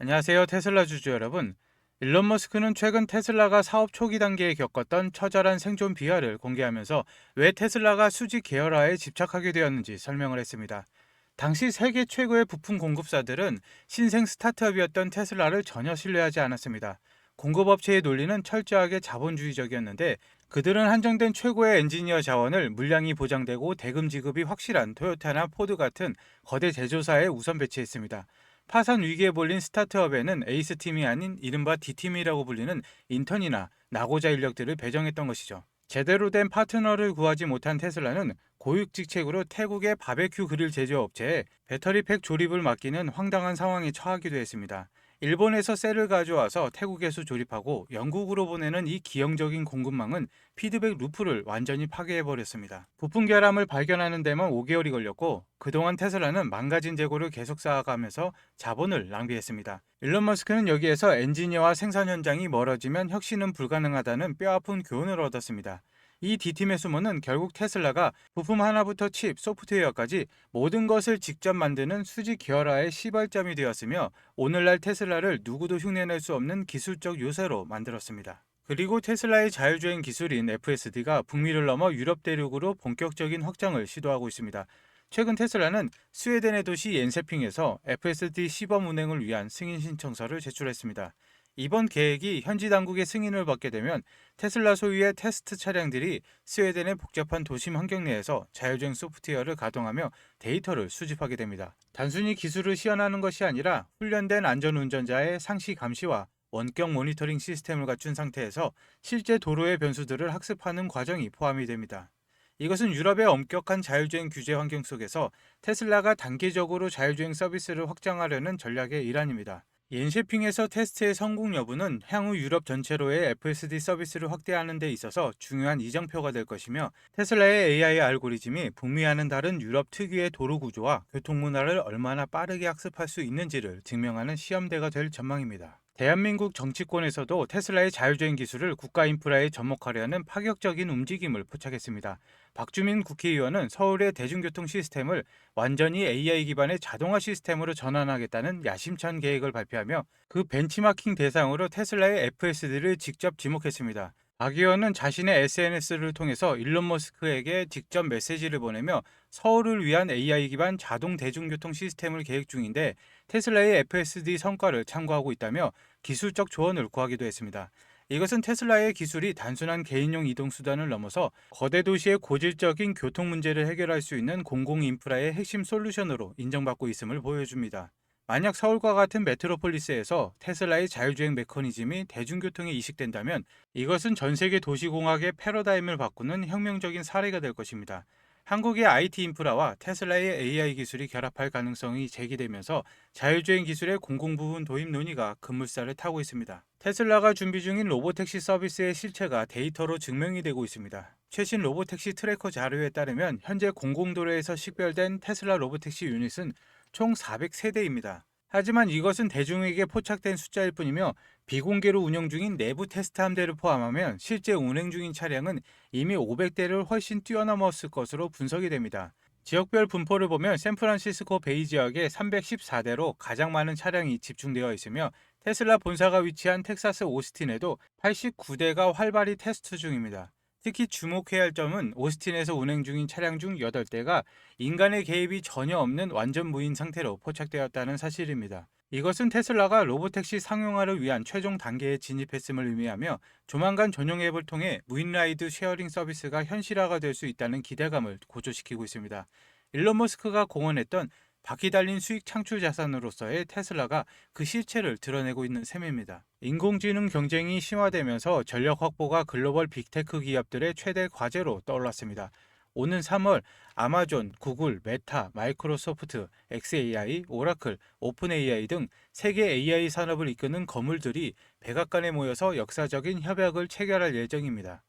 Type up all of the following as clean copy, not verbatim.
안녕하세요, 테슬라 주주 여러분. 일론 머스크는 최근 테슬라가 사업 초기 단계에 겪었던 처절한 생존 비하를 공개하면서 왜 테슬라가 수직 계열화에 집착하게 되었는지 설명을 했습니다. 당시 세계 최고의 부품 공급사들은 신생 스타트업이었던 테슬라를 전혀 신뢰하지 않았습니다. 공급업체의 논리는 철저하게 자본주의적이었는데, 그들은 한정된 최고의 엔지니어 자원을 물량이 보장되고 대금 지급이 확실한 토요타나 포드 같은 거대 제조사에 우선 배치했습니다. 파산 위기에 몰린 스타트업에는 에이스팀이 아닌 이른바 D팀이라고 불리는 인턴이나 나고자 인력들을 배정했던 것이죠. 제대로 된 파트너를 구하지 못한 테슬라는 고육직책으로 태국의 바베큐 그릴 제조업체에 배터리팩 조립을 맡기는 황당한 상황에 처하기도 했습니다. 일본에서 셀을 가져와서 태국에서 조립하고 영국으로 보내는 이 기형적인 공급망은 피드백 루프를 완전히 파괴해버렸습니다. 부품 결함을 발견하는 데만 5개월이 걸렸고, 그동안 테슬라는 망가진 재고를 계속 쌓아가면서 자본을 낭비했습니다. 일론 머스크는 여기에서 엔지니어와 생산 현장이 멀어지면 혁신은 불가능하다는 뼈아픈 교훈을 얻었습니다. 이 D팀의 수모는 결국 테슬라가 부품 하나부터 칩, 소프트웨어까지 모든 것을 직접 만드는 수직 계열화의 시발점이 되었으며, 오늘날 테슬라를 누구도 흉내낼 수 없는 기술적 요새로 만들었습니다. 그리고 테슬라의 자율주행 기술인 FSD가 북미를 넘어 유럽 대륙으로 본격적인 확장을 시도하고 있습니다. 최근 테슬라는 스웨덴의 도시 옌세핑에서 FSD 시범 운행을 위한 승인 신청서를 제출했습니다. 이번 계획이 현지 당국의 승인을 받게 되면 테슬라 소유의 테스트 차량들이 스웨덴의 복잡한 도심 환경 내에서 자율주행 소프트웨어를 가동하며 데이터를 수집하게 됩니다. 단순히 기술을 시연하는 것이 아니라 훈련된 안전운전자의 상시 감시와 원격 모니터링 시스템을 갖춘 상태에서 실제 도로의 변수들을 학습하는 과정이 포함이 됩니다. 이것은 유럽의 엄격한 자율주행 규제 환경 속에서 테슬라가 단계적으로 자율주행 서비스를 확장하려는 전략의 일환입니다. 옌셰핑에서 테스트의 성공 여부는 향후 유럽 전체로의 FSD 서비스를 확대하는 데 있어서 중요한 이정표가 될 것이며, 테슬라의 AI 알고리즘이 북미와는 다른 유럽 특유의 도로 구조와 교통 문화를 얼마나 빠르게 학습할 수 있는지를 증명하는 시험대가 될 전망입니다. 대한민국 정치권에서도 테슬라의 자율주행 기술을 국가 인프라에 접목하려는 파격적인 움직임을 포착했습니다. 박주민 국회의원은 서울의 대중교통 시스템을 완전히 AI 기반의 자동화 시스템으로 전환하겠다는 야심찬 계획을 발표하며, 그 벤치마킹 대상으로 테슬라의 FSD를 직접 지목했습니다. 박 의원은 자신의 SNS를 통해서 일론 머스크에게 직접 메시지를 보내며 서울을 위한 AI 기반 자동 대중교통 시스템을 계획 중인데 테슬라의 FSD 성과를 참고하고 있다며 기술적 조언을 구하기도 했습니다. 이것은 테슬라의 기술이 단순한 개인용 이동수단을 넘어서 거대 도시의 고질적인 교통 문제를 해결할 수 있는 공공 인프라의 핵심 솔루션으로 인정받고 있음을 보여줍니다. 만약 서울과 같은 메트로폴리스에서 테슬라의 자율주행 메커니즘이 대중교통에 이식된다면 이것은 전 세계 도시공학의 패러다임을 바꾸는 혁명적인 사례가 될 것입니다. 한국의 IT 인프라와 테슬라의 AI 기술이 결합할 가능성이 제기되면서 자율주행 기술의 공공부문 도입 논의가 급물살을 타고 있습니다. 테슬라가 준비 중인 로보택시 서비스의 실체가 데이터로 증명이 되고 있습니다. 최신 로보택시 트래커 자료에 따르면 현재 공공도로에서 식별된 테슬라 로보택시 유닛은 총 400세대입니다. 하지만 이것은 대중에게 포착된 숫자일 뿐이며, 비공개로 운영 중인 내부 테스트 함대를 포함하면 실제 운행 중인 차량은 이미 500대를 훨씬 뛰어넘었을 것으로 분석이 됩니다. 지역별 분포를 보면 샌프란시스코 베이 지역에 314대로 가장 많은 차량이 집중되어 있으며, 테슬라 본사가 위치한 텍사스 오스틴에도 89대가 활발히 테스트 중입니다. 특히 주목해야 할 점은 오스틴에서 운행 중인 차량 중 8대가 인간의 개입이 전혀 없는 완전 무인 상태로 포착되었다는 사실입니다. 이것은 테슬라가 로보택시 상용화를 위한 최종 단계에 진입했음을 의미하며, 조만간 전용 앱을 통해 무인 라이드 쉐어링 서비스가 현실화가 될 수 있다는 기대감을 고조시키고 있습니다. 일론 머스크가 공언했던 바퀴 달린 수익 창출 자산으로서의 테슬라가 그 실체를 드러내고 있는 셈입니다. 인공지능 경쟁이 심화되면서 전력 확보가 글로벌 빅테크 기업들의 최대 과제로 떠올랐습니다. 오는 3월 아마존, 구글, 메타, 마이크로소프트, XAI, 오라클, 오픈 AI 등 세계 AI 산업을 이끄는 거물들이 백악관에 모여서 역사적인 협약을 체결할 예정입니다.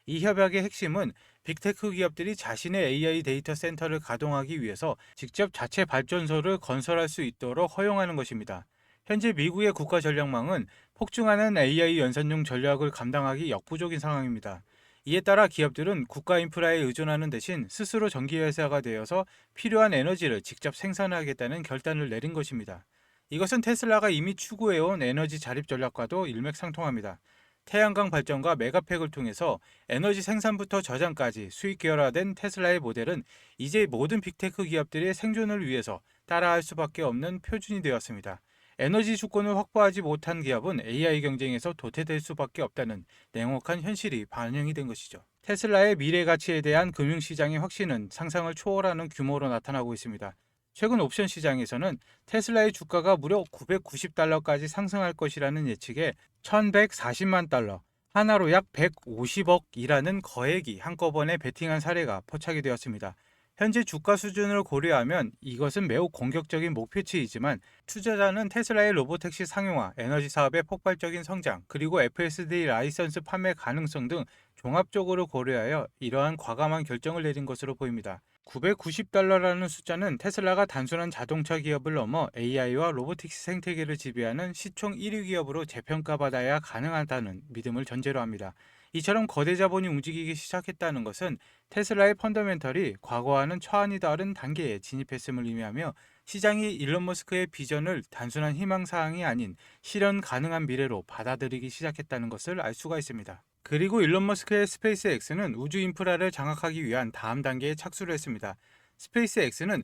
이 협약의 핵심은 빅테크 기업들이 자신의 AI 데이터 센터를 가동하기 위해서 직접 자체 발전소를 건설할 수 있도록 허용하는 것입니다. 현재 미국의 국가 전력망은 폭증하는 AI 연산용 전략을 감당하기 역부족인 상황입니다. 이에 따라 기업들은 국가 인프라에 의존하는 대신 스스로 전기회사가 되어서 필요한 에너지를 직접 생산하겠다는 결단을 내린 것입니다. 이것은 테슬라가 이미 추구해온 에너지 자립 전략과도 일맥상통합니다. 태양광 발전과 메가팩을 통해서 에너지 생산부터 저장까지 수익 계열화된 테슬라의 모델은 이제 모든 빅테크 기업들의 생존을 위해서 따라할 수밖에 없는 표준이 되었습니다. 에너지 주권을 확보하지 못한 기업은 AI 경쟁에서 도태될 수밖에 없다는 냉혹한 현실이 반영이 된 것이죠. 테슬라의 미래 가치에 대한 금융시장의 확신은 상상을 초월하는 규모로 나타나고 있습니다. 최근 옵션 시장에서는 테슬라의 주가가 무려 990달러까지 상승할 것이라는 예측에 1140만 달러, 하나로 약 150억이라는 거액이 한꺼번에 베팅한 사례가 포착이 되었습니다. 현재 주가 수준을 고려하면 이것은 매우 공격적인 목표치이지만 투자자는 테슬라의 로보택시 상용화, 에너지 사업의 폭발적인 성장, 그리고 FSD 라이선스 판매 가능성 등 종합적으로 고려하여 이러한 과감한 결정을 내린 것으로 보입니다. 990달러라는 숫자는 테슬라가 단순한 자동차 기업을 넘어 AI와 로보틱스 생태계를 지배하는 시총 1위 기업으로 재평가받아야 가능하다는 믿음을 전제로 합니다. 이처럼 거대 자본이 움직이기 시작했다는 것은 테슬라의 펀더멘털이 과거와는 차원이 다른 단계에 진입했음을 의미하며 시장이 일론 머스크의 비전을 단순한 희망사항이 아닌 실현 가능한 미래로 받아들이기 시작했다는 것을 알 수가 있습니다. 그리고 일론 머스크의 스페이스X는 우주 인프라를 장악하기 위한 다음 단계에 착수를 했습니다. 스페이스X는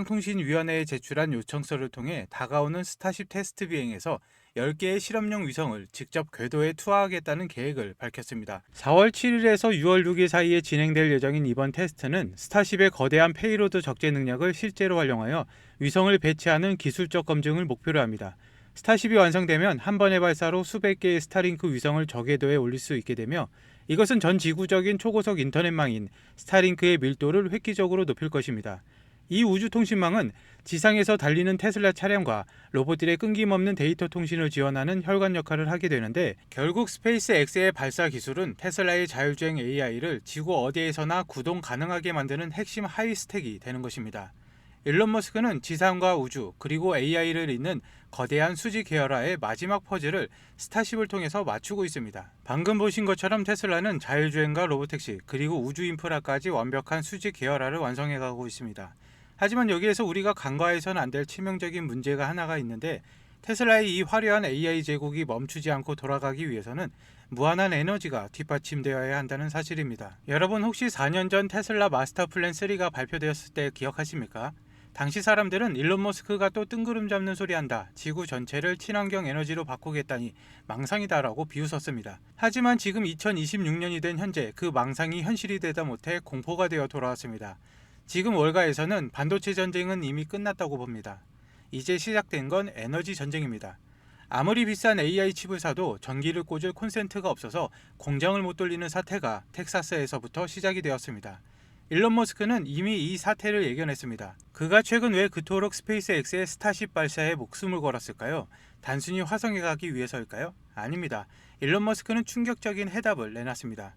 연방통신위원회에 제출한 요청서를 통해 다가오는 스타쉽 테스트 비행에서 10개의 실험용 위성을 직접 궤도에 투하하겠다는 계획을 밝혔습니다. 4월 7일에서 6월 6일 사이에 진행될 예정인 이번 테스트는 스타쉽의 거대한 페이로드 적재 능력을 실제로 활용하여 위성을 배치하는 기술적 검증을 목표로 합니다. 스타쉽이 완성되면 한 번의 발사로 수백 개의 스타링크 위성을 저궤도에 올릴 수 있게 되며 이것은 전 지구적인 초고속 인터넷망인 스타링크의 밀도를 획기적으로 높일 것입니다. 이 우주통신망은 지상에서 달리는 테슬라 차량과 로봇들의 끊김없는 데이터 통신을 지원하는 혈관 역할을 하게 되는데 결국 스페이스X의 발사 기술은 테슬라의 자율주행 AI를 지구 어디에서나 구동 가능하게 만드는 핵심 하이스택이 되는 것입니다. 일론 머스크는 지상과 우주 그리고 AI를 잇는 거대한 수직 계열화의 마지막 퍼즐을 스타쉽을 통해서 맞추고 있습니다. 방금 보신 것처럼 테슬라는 자율주행과 로보택시 그리고 우주 인프라까지 완벽한 수직 계열화를 완성해가고 있습니다. 하지만 여기에서 우리가 간과해서는 안 될 치명적인 문제가 하나가 있는데 테슬라의 이 화려한 AI 제국이 멈추지 않고 돌아가기 위해서는 무한한 에너지가 뒷받침되어야 한다는 사실입니다. 여러분 혹시 4년 전 테슬라 마스터 플랜 3가 발표되었을 때 기억하십니까? 당시 사람들은 일론 머스크가 또 뜬구름 잡는 소리 한다. 지구 전체를 친환경 에너지로 바꾸겠다니 망상이다라고 비웃었습니다. 하지만 지금 2026년이 된 현재 그 망상이 현실이 되다 못해 공포가 되어 돌아왔습니다. 지금 월가에서는 반도체 전쟁은 이미 끝났다고 봅니다. 이제 시작된 건 에너지 전쟁입니다. 아무리 비싼 AI 칩을 사도 전기를 꽂을 콘센트가 없어서 공장을 못 돌리는 사태가 텍사스에서부터 시작이 되었습니다. 일론 머스크는 이미 이 사태를 예견했습니다. 그가 최근 왜 그토록 스페이스X의 스타쉽 발사에 목숨을 걸었을까요? 단순히 화성에 가기 위해서일까요? 아닙니다. 일론 머스크는 충격적인 해답을 내놨습니다.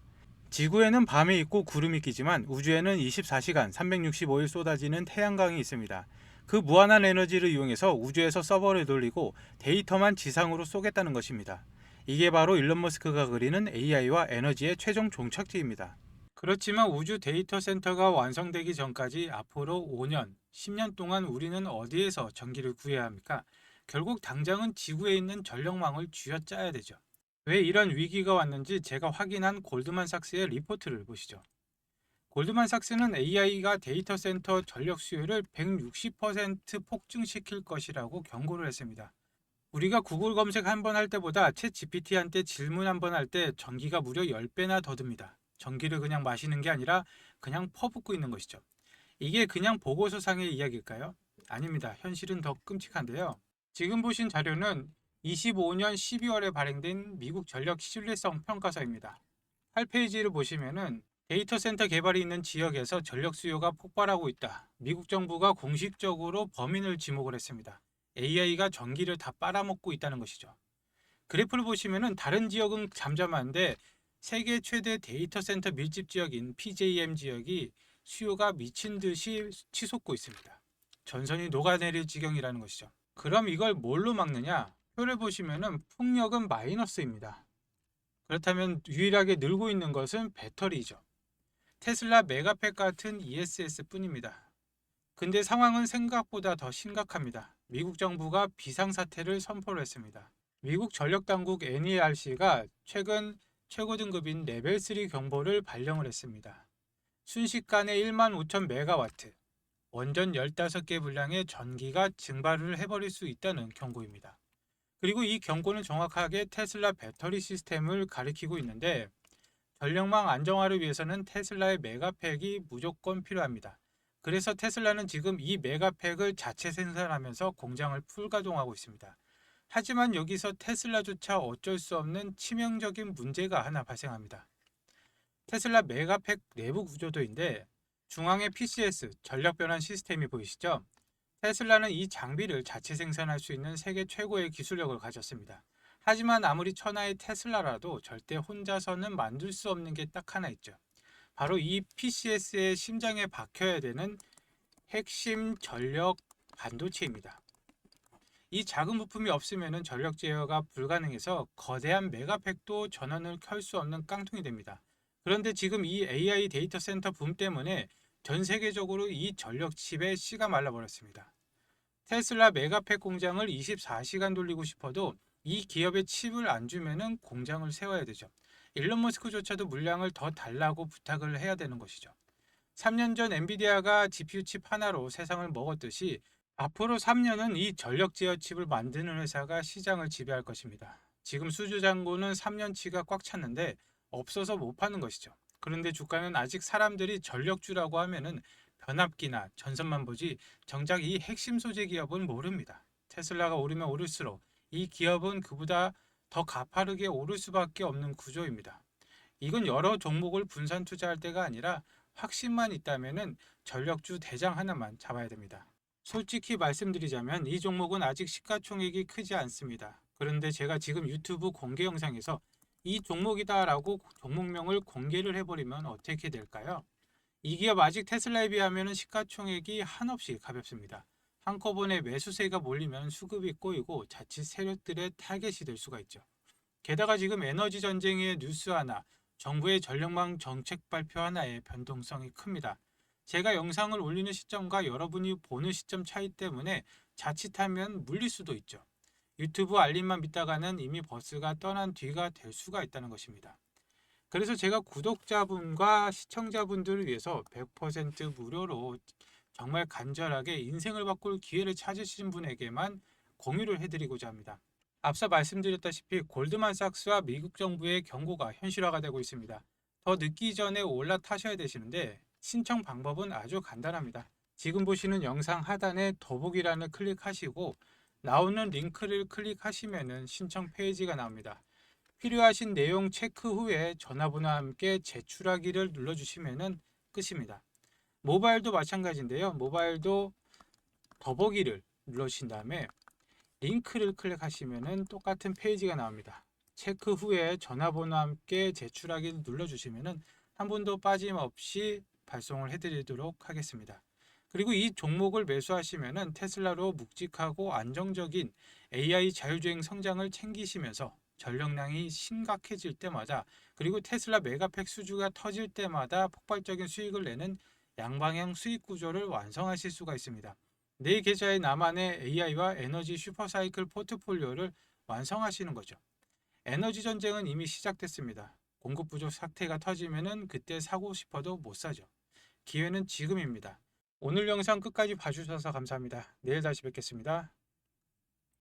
지구에는 밤이 있고 구름이 끼지만 우주에는 24시간 365일 쏟아지는 태양광이 있습니다. 그 무한한 에너지를 이용해서 우주에서 서버를 돌리고 데이터만 지상으로 쏘겠다는 것입니다. 이게 바로 일론 머스크가 그리는 AI와 에너지의 최종 종착지입니다. 그렇지만 우주 데이터 센터가 완성되기 전까지 앞으로 5년, 10년 동안 우리는 어디에서 전기를 구해야 합니까? 결국 당장은 지구에 있는 전력망을 쥐어짜야 되죠. 왜 이런 위기가 왔는지 제가 확인한 골드만삭스의 리포트를 보시죠. 골드만삭스는 AI가 데이터 센터 전력 수요를 160% 폭증시킬 것이라고 경고를 했습니다. 우리가 구글 검색 한 번 할 때보다 챗 GPT한테 질문 한 번 할 때 전기가 무려 10배나 더 듭니다. 전기를 그냥 마시는 게 아니라 그냥 퍼붓고 있는 것이죠. 이게 그냥 보고서상의 이야기일까요? 아닙니다. 현실은 더 끔찍한데요. 지금 보신 자료는 25년 12월에 발행된 미국 전력 신뢰성 평가서입니다. 8페이지를 보시면은 데이터 센터 개발이 있는 지역에서 전력 수요가 폭발하고 있다. 미국 정부가 공식적으로 범인을 지목을 했습니다. AI가 전기를 다 빨아먹고 있다는 것이죠. 그래프를 보시면은 다른 지역은 잠잠한데 세계 최대 데이터 센터 밀집 지역인 PJM 지역이 수요가 미친 듯이 치솟고 있습니다. 전선이 녹아내릴 지경이라는 것이죠. 그럼 이걸 뭘로 막느냐? 표를 보시면은 풍력은 마이너스입니다. 그렇다면 유일하게 늘고 있는 것은 배터리죠. 테슬라 메가팩 같은 ESS 뿐입니다. 근데 상황은 생각보다 더 심각합니다. 미국 정부가 비상사태를 선포를 했습니다. 미국 전력당국 NERC가 최근 최고 등급인 레벨 3 경보를 발령을 했습니다. 순식간에 1만 5천 메가와트, 원전 15개 분량의 전기가 증발을 해버릴 수 있다는 경고입니다. 그리고 이 경고는 정확하게 테슬라 배터리 시스템을 가리키고 있는데, 전력망 안정화를 위해서는 테슬라의 메가팩이 무조건 필요합니다. 그래서 테슬라는 지금 이 메가팩을 자체 생산하면서 공장을 풀가동하고 있습니다. 하지만 여기서 테슬라조차 어쩔 수 없는 치명적인 문제가 하나 발생합니다. 테슬라 메가팩 내부 구조도인데, 중앙에 PCS 전력 변환 시스템이 보이시죠? 테슬라는 이 장비를 자체 생산할 수 있는 세계 최고의 기술력을 가졌습니다. 하지만 아무리 천하의 테슬라라도 절대 혼자서는 만들 수 없는 게 딱 하나 있죠. 바로 이 PCS의 심장에 박혀야 되는 핵심 전력 반도체입니다. 이 작은 부품이 없으면 전력 제어가 불가능해서 거대한 메가팩도 전원을 켤 수 없는 깡통이 됩니다. 그런데 지금 이 AI 데이터 센터 붐 때문에 전 세계적으로 이 전력 칩의 씨가 말라버렸습니다. 테슬라 메가팩 공장을 24시간 돌리고 싶어도 이 기업의 칩을 안 주면은 공장을 세워야 되죠. 일론 머스크조차도 물량을 더 달라고 부탁을 해야 되는 것이죠. 3년 전 엔비디아가 GPU 칩 하나로 세상을 먹었듯이 앞으로 3년은 이 전력 제어 칩을 만드는 회사가 시장을 지배할 것입니다. 지금 수주 잔고는 3년치가 꽉 찼는데 없어서 못 파는 것이죠. 그런데 주가는 아직 사람들이 전력주라고 하면은 변압기나 전선만 보지 정작 이 핵심 소재 기업은 모릅니다. 테슬라가 오르면 오를수록 이 기업은 그보다 더 가파르게 오를 수밖에 없는 구조입니다. 이건 여러 종목을 분산 투자할 때가 아니라 확신만 있다면은 전력주 대장 하나만 잡아야 됩니다. 솔직히 말씀드리자면 이 종목은 아직 시가총액이 크지 않습니다. 그런데 제가 지금 유튜브 공개 영상에서 이 종목이다라고 종목명을 공개를 해버리면 어떻게 될까요? 이 기업 아직 테슬라에 비하면 시가총액이 한없이 가볍습니다. 한꺼번에 매수세가 몰리면 수급이 꼬이고 자칫 세력들의 타겟이 될 수가 있죠. 게다가 지금 에너지 전쟁의 뉴스 하나, 정부의 전력망 정책 발표 하나의 변동성이 큽니다. 제가 영상을 올리는 시점과 여러분이 보는 시점 차이 때문에 자칫하면 물릴 수도 있죠. 유튜브 알림만 믿다가는 이미 버스가 떠난 뒤가 될 수가 있다는 것입니다. 그래서 제가 구독자분과 시청자분들을 위해서 100% 무료로 정말 간절하게 인생을 바꿀 기회를 찾으신 분에게만 공유를 해드리고자 합니다. 앞서 말씀드렸다시피 골드만삭스와 미국 정부의 경고가 현실화가 되고 있습니다. 더 늦기 전에 올라타셔야 되시는데 신청 방법은 아주 간단합니다. 지금 보시는 영상 하단에 더보기란을 클릭하시고 나오는 링크를 클릭하시면 신청 페이지가 나옵니다. 필요하신 내용 체크 후에 전화번호와 함께 제출하기를 눌러주시면 끝입니다. 모바일도 마찬가지인데요. 모바일도 더보기를 눌러주신 다음에 링크를 클릭하시면 똑같은 페이지가 나옵니다. 체크 후에 전화번호와 함께 제출하기를 눌러주시면 한 분도 빠짐없이 발송을 해드리도록 하겠습니다. 그리고 이 종목을 매수하시면 테슬라로 묵직하고 안정적인 AI 자율주행 성장을 챙기시면서 전력량이 심각해질 때마다, 그리고 테슬라 메가팩 수주가 터질 때마다 폭발적인 수익을 내는 양방향 수익 구조를 완성하실 수가 있습니다. 내 계좌에 나만의 AI와 에너지 슈퍼사이클 포트폴리오를 완성하시는 거죠. 에너지 전쟁은 이미 시작됐습니다. 공급 부족 사태가 터지면은 그때 사고 싶어도 못 사죠. 기회는 지금입니다. 오늘 영상 끝까지 봐주셔서 감사합니다. 내일 다시 뵙겠습니다.